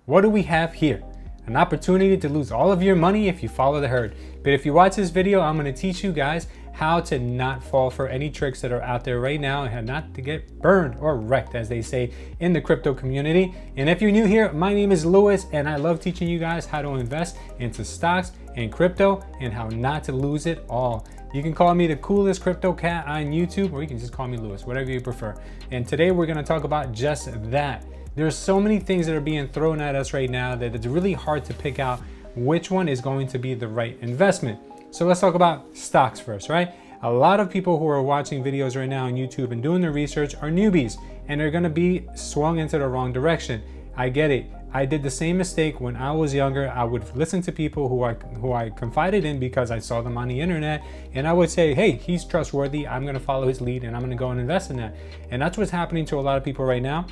what do we have here? An opportunity to lose all of your money if you follow the herd. But if you watch this video, I'm going to teach you guys how to not fall for any tricks that are out there right now and not to get burned or wrecked, as they say in the crypto community. And if you're new here, my name is Lewis, and I love teaching you guys how to invest into stocks and crypto and how not to lose it all. You can call me the coolest crypto cat on YouTube, or you can just call me Lewis, whatever you prefer. And today we're going to talk about just that. There's so many things that are being thrown at us right now that it's really hard to pick out which one is going to be the right investment. So let's talk about stocks first, right? A lot of people who are watching videos right now on YouTube and doing their research are newbies, and they're gonna be swung into the wrong direction. I get it. I did the same mistake when I was younger. I would listen to people who I confided in because I saw them on the internet, and I would say, hey, he's trustworthy. I'm gonna follow his lead and I'm gonna go and invest in that. And that's what's happening to a lot of people right now.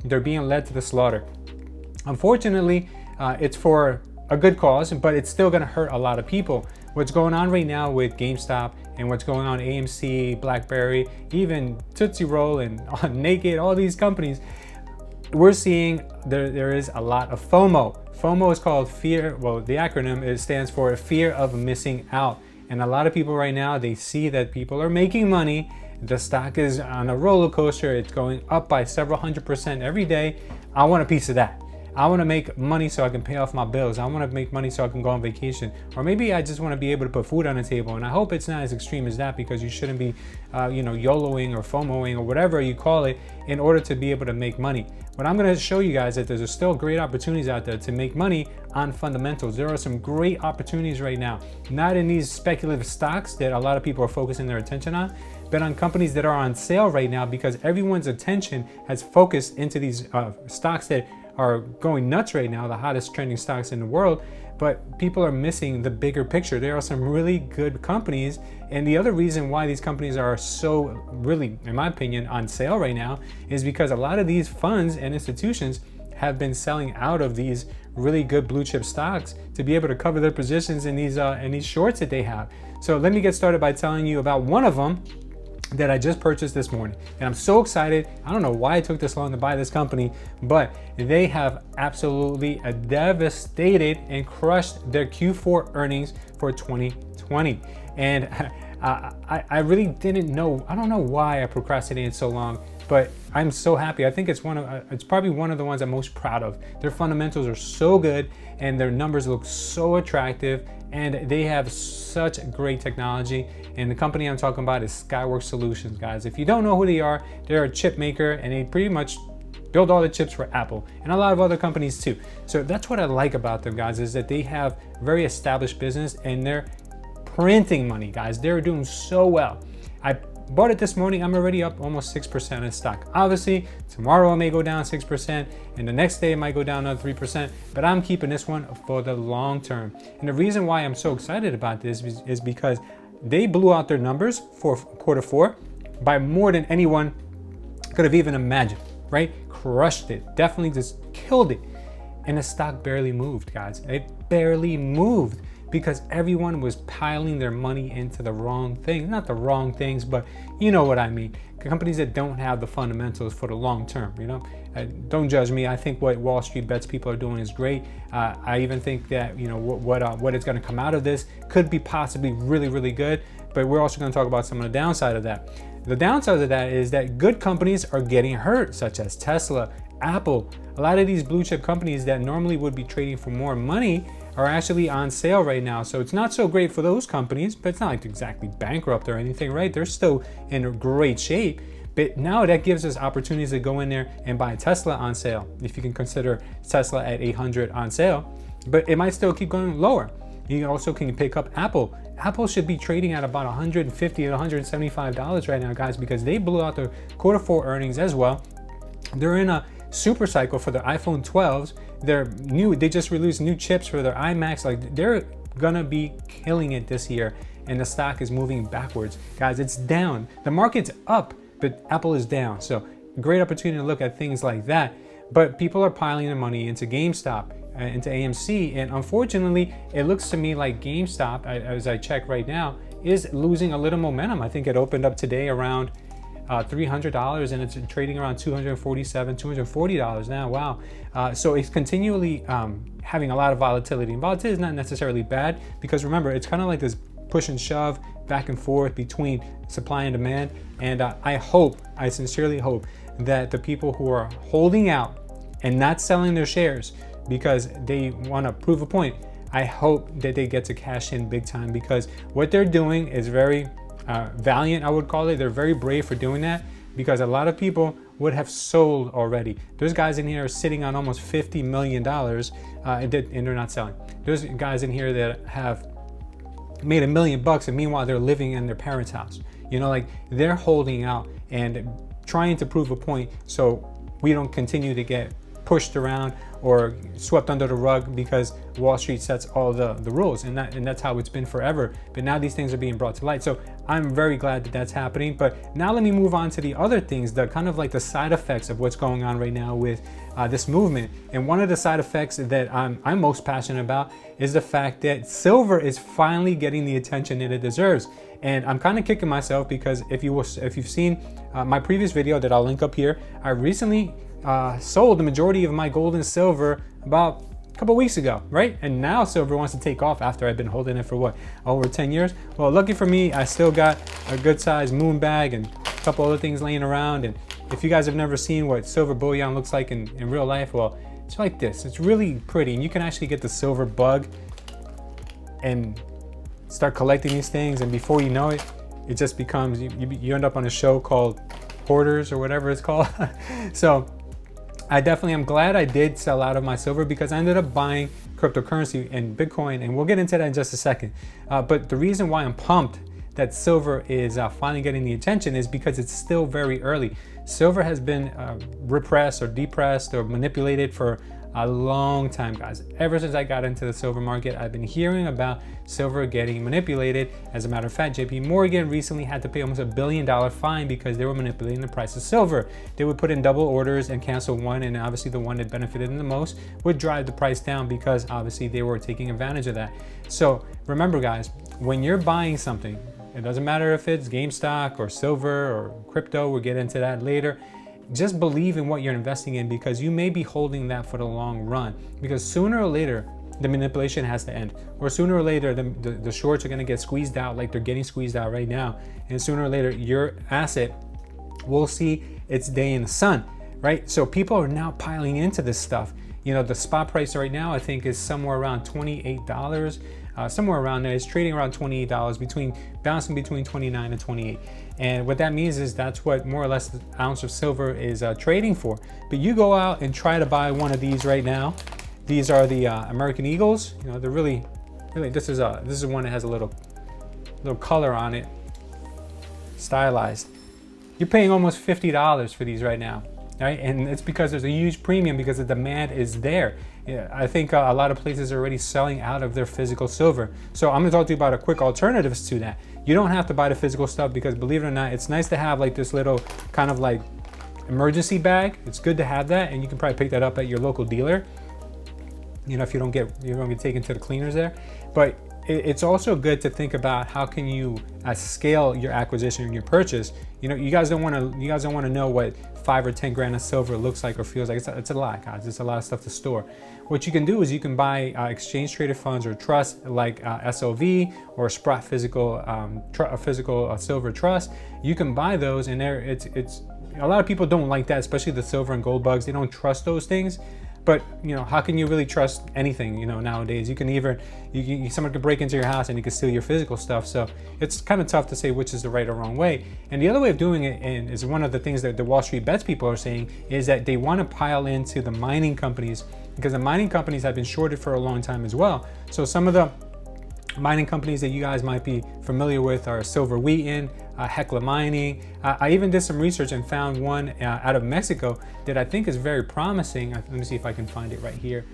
They're being led to the slaughter. Unfortunately, it's for a good cause, but it's still gonna hurt a lot of people. What's going on right now with GameStop and what's going on AMC, BlackBerry, even Tootsie Roll and Naked, all these companies, we're seeing there is a lot of FOMO. FOMO is called fear, well, the acronym, it stands for fear of missing out. And a lot of people right now, they see that people are making money. The stock is on a roller coaster. It's going up by several 100% every day. I want a piece of that. I want to make money so I can pay off my bills. I want to make money so I can go on vacation. Or maybe I just want to be able to put food on the table. And I hope it's not as extreme as that, because you shouldn't be, YOLOing or FOMOing or whatever you call it in order to be able to make money. But I'm going to show you guys that there's still great opportunities out there to make money on fundamentals. There are some great opportunities right now, not in these speculative stocks that a lot of people are focusing their attention on, but on companies that are on sale right now, because everyone's attention has focused into these stocks that are going nuts right now, the hottest trending stocks in the world, but people are missing the bigger picture. There are some really good companies, and the other reason why these companies are so really, in my opinion, on sale right now is because a lot of these funds and institutions have been selling out of these really good blue chip stocks to be able to cover their positions in these shorts that they have. So let me get started by telling you about one of them that I just purchased this morning. And I'm so excited. I don't know why it took this long to buy this company, but they have absolutely devastated and crushed their Q4 earnings for 2020. And I really didn't know, I don't know why I procrastinated so long, but I'm so happy. I think it's probably one of the ones I'm most proud of. Their fundamentals are so good and their numbers look so attractive, and they have such great technology. And the company I'm talking about is Skyworks Solutions, guys. If you don't know who they are, they're a chip maker, and they pretty much build all the chips for Apple and a lot of other companies too. So that's what I like about them, guys, is that they have very established business and they're printing money, guys. They're doing so well. I bought it this morning. I'm already up almost 6% in stock. Obviously, tomorrow I may go down 6%, and the next day it might go down another 3%, but I'm keeping this one for the long term. And the reason why I'm so excited about this is because they blew out their numbers for Q4 by more than anyone could have even imagined, right? Crushed it, definitely just killed it. And the stock barely moved, guys. It barely moved because everyone was piling their money into the wrong things. Not the wrong things, but you know what I mean. Companies that don't have the fundamentals for the long term, Don't judge me. I think what Wall Street bets people are doing is great. I even think that, what is going to come out of this could be possibly really, really good. But we're also going to talk about some of the downside of that. The downside of that is that good companies are getting hurt, such as Tesla, Apple. A lot of these blue chip companies that normally would be trading for more money are actually on sale right now. So it's not so great for those companies, but it's not like exactly bankrupt or anything, right? They're still in great shape. But now that gives us opportunities to go in there and buy Tesla on sale, if you can consider Tesla at 800 on sale, but it might still keep going lower. You also can pick up Apple. Apple should be trading at about $150 to $175 right now, guys, because they blew out their Q4 earnings as well. They're in a super cycle for their iPhone 12s. They just released new chips for their iMacs. Like, they're gonna be killing it this year, and the stock is moving backwards. Guys, it's down. The market's up, but Apple is down. So great opportunity to look at things like that. But people are piling their money into GameStop, into AMC, and unfortunately, it looks to me like GameStop, as I check right now, is losing a little momentum. I think it opened up today around $300 and it's trading around $247, $240 now. Wow. So it's continually having a lot of volatility, and volatility is not necessarily bad, because remember, it's kind of like this push and shove back and forth between supply and demand. And I sincerely hope that the people who are holding out and not selling their shares because they want to prove a point, I hope that they get to cash in big time, because what they're doing is very valiant, I would call it. They're very brave for doing that, because a lot of people would have sold already. There's guys in here sitting on almost $50 million and they're not selling. There's guys in here that have made $1 million and meanwhile they're living in their parents' house. You know, like, they're holding out and trying to prove a point so we don't continue to get pushed around or swept under the rug because Wall Street sets all the rules, and that's how it's been forever. But now these things are being brought to light, so I'm very glad that that's happening. But now let me move on to the other things, the kind of like the side effects of what's going on right now with this movement. And one of the side effects that I'm most passionate about is the fact that silver is finally getting the attention that it deserves. And I'm kind of kicking myself because if you've seen my previous video that I'll link up here, I recently sold the majority of my gold and silver about a couple weeks ago, right? And now silver wants to take off after I've been holding it for what, over 10 years? Well, lucky for me, I still got a good sized moon bag and a couple other things laying around. And if you guys have never seen what silver bullion looks like in real life, well, it's like this. It's really pretty, and you can actually get the silver bug and start collecting these things, and before you know it, it just becomes, you end up on a show called Hoarders or whatever it's called. So I definitely am glad I did sell out of my silver, because I ended up buying cryptocurrency and Bitcoin, and we'll get into that in just a second. But the reason why I'm pumped that silver is finally getting the attention is because it's still very early. Silver has been repressed or depressed or manipulated for a long time, guys. Ever since I got into the silver market, I've been hearing about silver getting manipulated. As a matter of fact, JP Morgan recently had to pay almost $1 billion fine because they were manipulating the price of silver. They would put in double orders and cancel one, and obviously the one that benefited them the most would drive the price down, because obviously they were taking advantage of that. So remember, guys, when you're buying something, it doesn't matter if it's GameStop or silver or crypto, we'll get into that later. Just believe in what you're investing in, because you may be holding that for the long run, because sooner or later the manipulation has to end, or sooner or later the shorts are going to get squeezed out like they're getting squeezed out right now, and sooner or later your asset will see its day in the sun, right? So people are now piling into this stuff. You know, the spot price right now I think is somewhere around $28, somewhere around there. It's trading around $28, bouncing between 29 and 28. And what that means is that's what more or less the ounce of silver is trading for. But you go out and try to buy one of these right now. These are the American Eagles. You know, they're really, this is one that has a little color on it, stylized. You're paying almost $50 for these right now, right? And it's because there's a huge premium, because the demand is there. Yeah, I think a lot of places are already selling out of their physical silver. So I'm gonna talk to you about a quick alternatives to that. You don't have to buy the physical stuff, because believe it or not, it's nice to have like this little kind of like emergency bag. It's good to have that, and you can probably pick that up at your local dealer, you know, if you don't get taken to the cleaners there. But it's also good to think about how can you scale your acquisition and your purchase. You know, you guys don't want to know what 5 or 10 grand of silver looks like or feels like. It's a lot, guys. It's a lot of stuff to store. What you can do is you can buy exchange traded funds or trusts like SOV or Sprott physical silver trust. You can buy those, and it's a lot of people don't like that, especially the silver and gold bugs. They don't trust those things. But you know, how can you really trust anything? You know, nowadays you can someone could break into your house and you can steal your physical stuff. So it's kind of tough to say which is the right or wrong way. And the other way of doing it, and is one of the things that the Wall Street bets people are saying, is that they want to pile into the mining companies, because the mining companies have been shorted for a long time as well. So some of the mining companies that you guys might be familiar with are Silver Wheaton, Hecla Mining. I even did some research and found one out of Mexico that I think is very promising. Let me see if I can find it right here.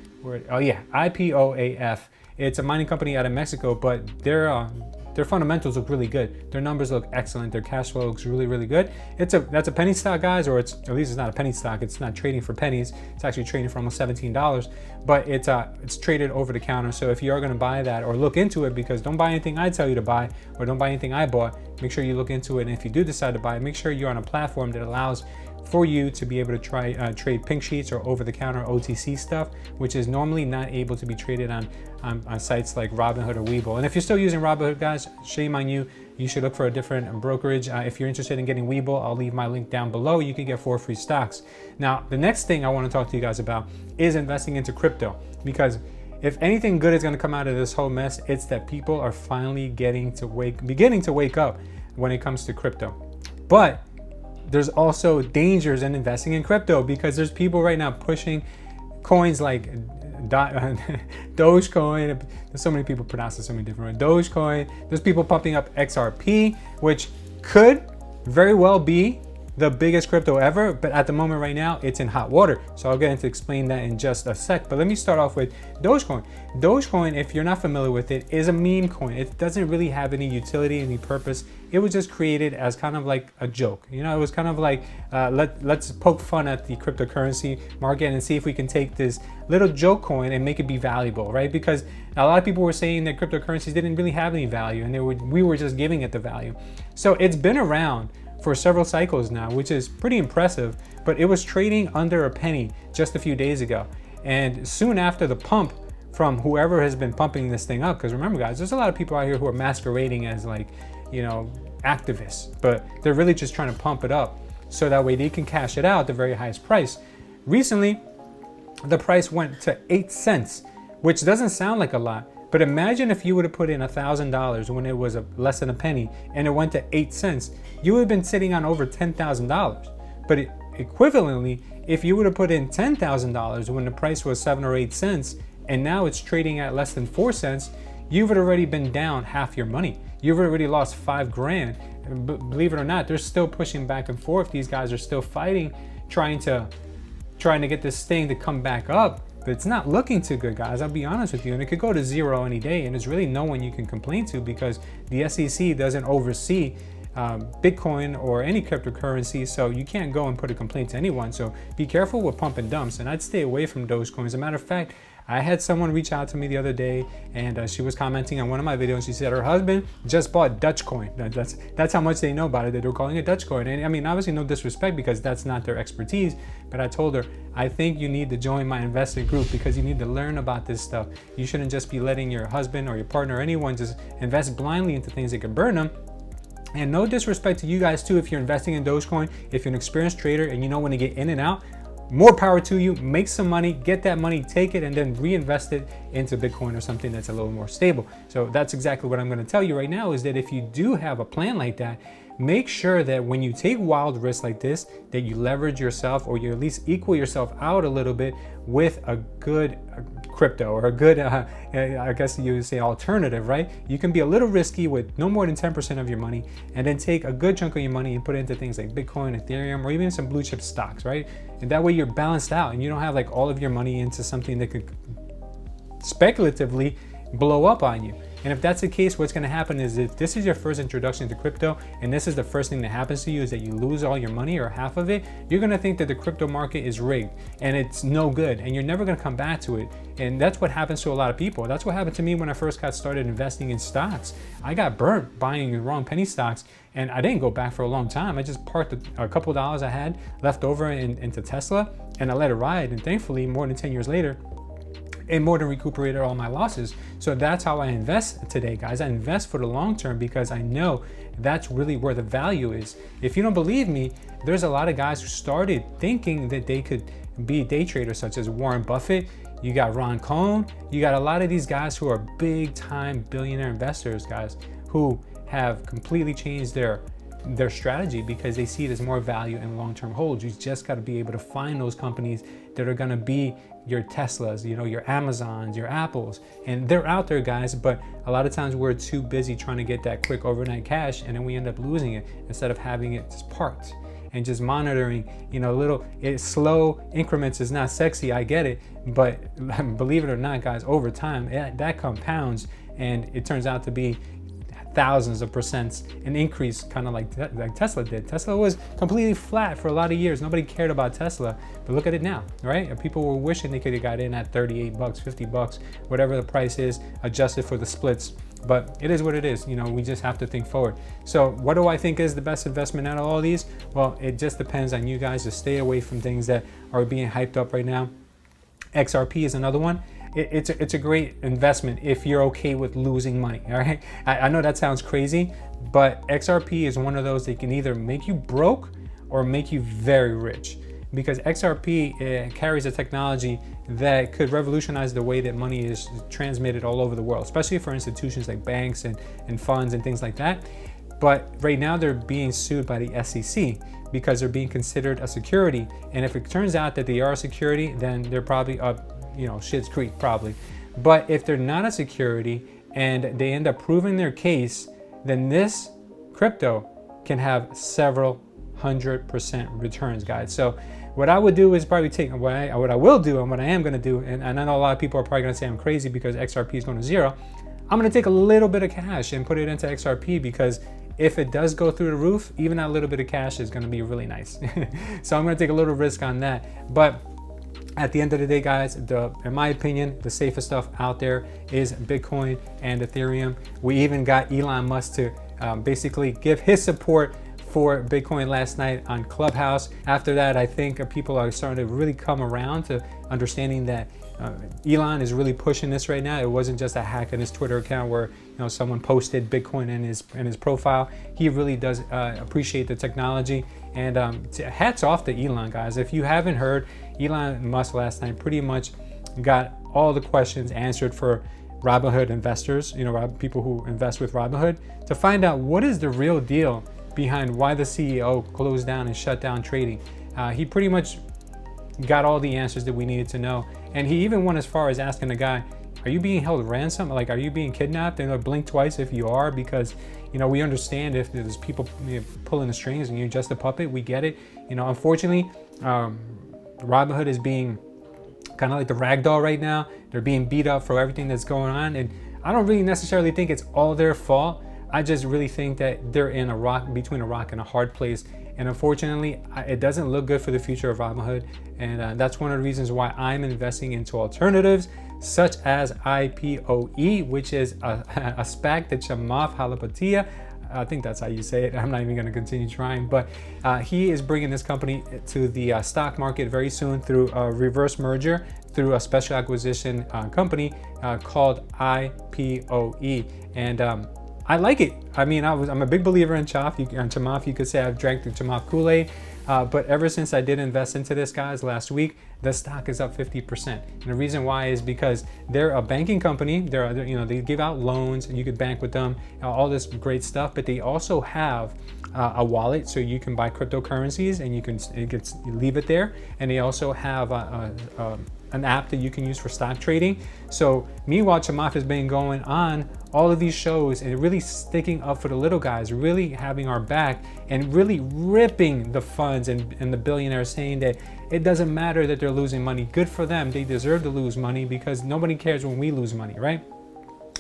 Oh yeah, IPOAF. It's a mining company out of Mexico, but they're their fundamentals look really good. Their numbers look excellent. Their cash flow looks really, really good. That's a penny stock, guys, or at least it's not a penny stock. It's not trading for pennies. It's actually trading for almost $17, but it's traded over the counter. So if you are going to buy that or look into it, because don't buy anything I tell you to buy or don't buy anything I bought, make sure you look into it. And if you do decide to buy it, make sure you're on a platform that allows for you to be able to try trade pink sheets or over-the-counter OTC stuff, which is normally not able to be traded on sites like Robinhood or WEBULL. And if you're still using Robinhood, guys, shame on you. You should look for a different brokerage. If you're interested in getting WEBULL, I'll leave my link down below. You can get 4 free stocks. Now, the next thing I want to talk to you guys about is investing into crypto, because if anything good is going to come out of this whole mess, it's that people are finally beginning to wake up when it comes to crypto. But there's also dangers in investing in crypto, because there's people right now pushing coins like Dogecoin. There's so many people pronounce it so many different ways. Dogecoin. There's people pumping up XRP, which could very well be the biggest crypto ever, but at the moment right now it's in hot water. So I'll get into explain that in just a sec. But let me start off with Dogecoin. Dogecoin, if you're not familiar with it, is a meme coin. It doesn't really have any utility, any purpose. It was just created as kind of like a joke. You know, it was kind of like let's poke fun at the cryptocurrency market and see if we can take this little joke coin and make it be valuable, right? Because a lot of people were saying that cryptocurrencies didn't really have any value, and we were just giving it the value. So it's been around for several cycles now, which is pretty impressive, but it was trading under a penny just a few days ago. And soon after the pump from whoever has been pumping this thing up, because remember guys, there's a lot of people out here who are masquerading as like, you know, activists, but they're really just trying to pump it up so that way they can cash it out at the very highest price. Recently, the price went to 8 cents, which doesn't sound like a lot, but imagine if you would have put in $1,000 when it was less than a penny and it went to 8 cents, you would have been sitting on over $10,000. But equivalently, if you would have put in $10,000 when the price was 7 or 8 cents and now it's trading at less than 4 cents, you would already been down half your money. You've already lost 5 grand. Believe it or not, they're still pushing back and forth. These guys are still fighting, trying to get this thing to come back up. But it's not looking too good, guys. I'll be honest with you. And it could go to zero any day. And there's really no one you can complain to, because the SEC doesn't oversee Bitcoin or any cryptocurrency. So you can't go and put a complaint to anyone. So be careful with pump and dumps. And I'd stay away from Dogecoin. As a matter of fact, I had someone reach out to me the other day, and she was commenting on one of my videos. She said her husband just bought Dogecoin. That's how much they know about it, that they're calling it Dogecoin. And I mean, obviously no disrespect, because that's not their expertise, but I told her, I think you need to join my investor group, because you need to learn about this stuff. You shouldn't just be letting your husband or your partner or anyone just invest blindly into things that can burn them. And no disrespect to you guys too, if you're investing in Dogecoin, if you're an experienced trader and you know when to get in and out, more power to you. Make some money, get that money, take it, and then reinvest it into Bitcoin or something that's a little more stable. So that's exactly what I'm going to tell you right now, is that if you do have a plan like that, make sure that when you take wild risks like this, that you leverage yourself, or you at least equal yourself out a little bit with a good crypto, or a good, I guess you would say, alternative, right? You can be a little risky with no more than 10% of your money, and then take a good chunk of your money and put it into things like Bitcoin, Ethereum, or even some blue chip stocks, right? And that way you're balanced out, and you don't have like all of your money into something that could speculatively blow up on you. And if that's the case, what's going to happen is, if this is your first introduction to crypto and this is the first thing that happens to you, is that you lose all your money or half of it, you're going to think that the crypto market is rigged and it's no good, and you're never going to come back to it. And that's what happens to a lot of people. That's what happened to me when I first got started investing in stocks. I got burnt buying the wrong penny stocks, and I didn't go back for a long time. I just parked a couple of dollars I had left over into Tesla, and I let it ride. And thankfully, more than 10 years later, it more than recuperated all my losses. So that's how I invest today, guys. I invest for the long term, because I know that's really where the value is. If you don't believe me, there's a lot of guys who started thinking that they could be day traders, such as Warren Buffett. You got Ron Cohn. You got a lot of these guys who are big time billionaire investors, guys, who have completely changed their strategy, because they see it as more value in long-term holds. You just got to be able to find those companies that are going to be your Teslas, you know, your Amazons, your Apples, and they're out there, guys. But a lot of times we're too busy trying to get that quick overnight cash, and then we end up losing it instead of having it just parked and just monitoring, you know, slow increments is not sexy. I get it, but believe it or not, guys, over time that compounds, and it turns out to be thousands of percents an increase, kind of like Tesla did. Tesla was completely flat for a lot of years. Nobody cared about Tesla, but look at it now, right? People were wishing they could have got in at 38 bucks, 50 bucks, whatever the price is, adjusted for the splits. But it is what it is. You know, we just have to think forward. So what do I think is the best investment out of all these? Well, it just depends on you guys to stay away from things that are being hyped up right now. XRP is another one. It's a great investment if you're okay with losing money, all right? I know that sounds crazy, but XRP is one of those that can either make you broke or make you very rich, because XRP carries a technology that could revolutionize the way that money is transmitted all over the world, especially for institutions like banks and funds and things like that. But right now they're being sued by the SEC because they're being considered a security. And if it turns out that they are a security, then they're probably up, you know, Shit's Creek probably. But if they're not a security and they end up proving their case, then this crypto can have several 100% returns, guys. So what I would do is probably take what I will do and what I am going to do, and I know a lot of people are probably going to say I'm crazy because XRP is going to zero. I'm going to take a little bit of cash and put it into XRP, because if it does go through the roof, even that little bit of cash is going to be really nice. So I'm going to take a little risk on that. But at the end of the day, guys, in my opinion, the safest stuff out there is Bitcoin and Ethereum. We even got Elon Musk to basically give his support for Bitcoin last night on Clubhouse. After that, I think people are starting to really come around to understanding that Elon is really pushing this right now. It wasn't just a hack on his Twitter account where, you know, someone posted Bitcoin in his profile. He really does appreciate the technology, and hats off to Elon, guys. If you haven't heard, Elon Musk last night pretty much got all the questions answered for Robinhood investors, you know, people who invest with Robinhood, to find out what is the real deal behind why the CEO closed down and shut down trading. He pretty much got all the answers that we needed to know. And he even went as far as asking the guy, are you being held ransom? Like, are you being kidnapped? And blink twice if you are, because, you know, we understand if there's people, you know, pulling the strings and you're just a puppet. We get it. You know, unfortunately, Robinhood is being kind of like the ragdoll right now. They're being beat up for everything that's going on. And I don't really necessarily think it's all their fault. I just really think that they're in between a rock and a hard place. And unfortunately, it doesn't look good for the future of Robinhood. And that's one of the reasons why I'm investing into alternatives such as IPOE, which is a SPAC that Chamath Palihapitiya, I think that's how you say it. I'm not even going to continue trying, but he is bringing this company to the stock market very soon through a reverse merger, through a special acquisition company called IPOE. And I like it. I mean, I'm a big believer in Chamath. You could say I've drank the Chamath Kool-Aid. But ever since I did invest into this, guys, last week, the stock is up 50%. And the reason why is because they're a banking company. They give out loans and you could bank with them, all this great stuff. But they also have a wallet, so you can buy cryptocurrencies and you can leave it there. And they also have an app that you can use for stock trading. So meanwhile, Chamath has been going on all of these shows and really sticking up for the little guys, really having our back, and really ripping the funds and the billionaires, saying that it doesn't matter that they're losing money. Good for them. They deserve to lose money because nobody cares when we lose money, right?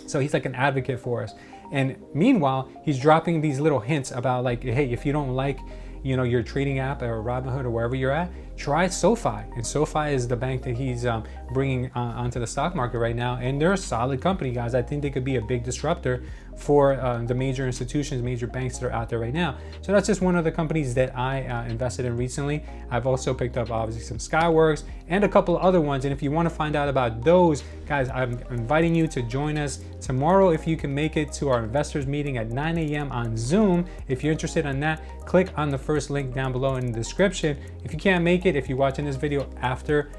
So he's like an advocate for us. And meanwhile, he's dropping these little hints about, like, hey, if you don't like, you know, your trading app or Robinhood or wherever you're at, try SoFi. And SoFi is the bank that he's bringing onto the stock market right now. And they're a solid company, guys. I think they could be a big disruptor for the major institutions, major banks that are out there right now. So that's just one of the companies that I invested in recently. I've also picked up obviously some Skyworks and a couple of other ones. And if you want to find out about those, guys, I'm inviting you to join us tomorrow if you can make it to our investors meeting at 9 a.m. on Zoom. If you're interested in that, click on the first link down below in the description. If you can't make it, if you're watching this video after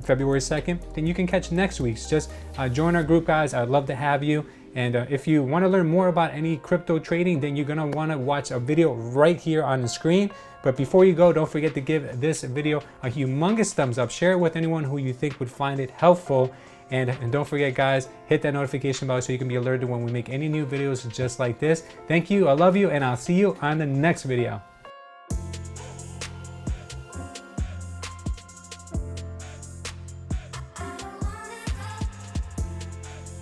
February 2nd, then you can catch next week's. Just join our group, guys. I'd love to have you. And if you want to learn more about any crypto trading, then you're going to want to watch a video right here on the screen. But before you go, don't forget to give this video a humongous thumbs up. Share it with anyone who you think would find it helpful. And don't forget, guys, hit that notification bell so you can be alerted when we make any new videos just like this. Thank you. I love you. And I'll see you on the next video.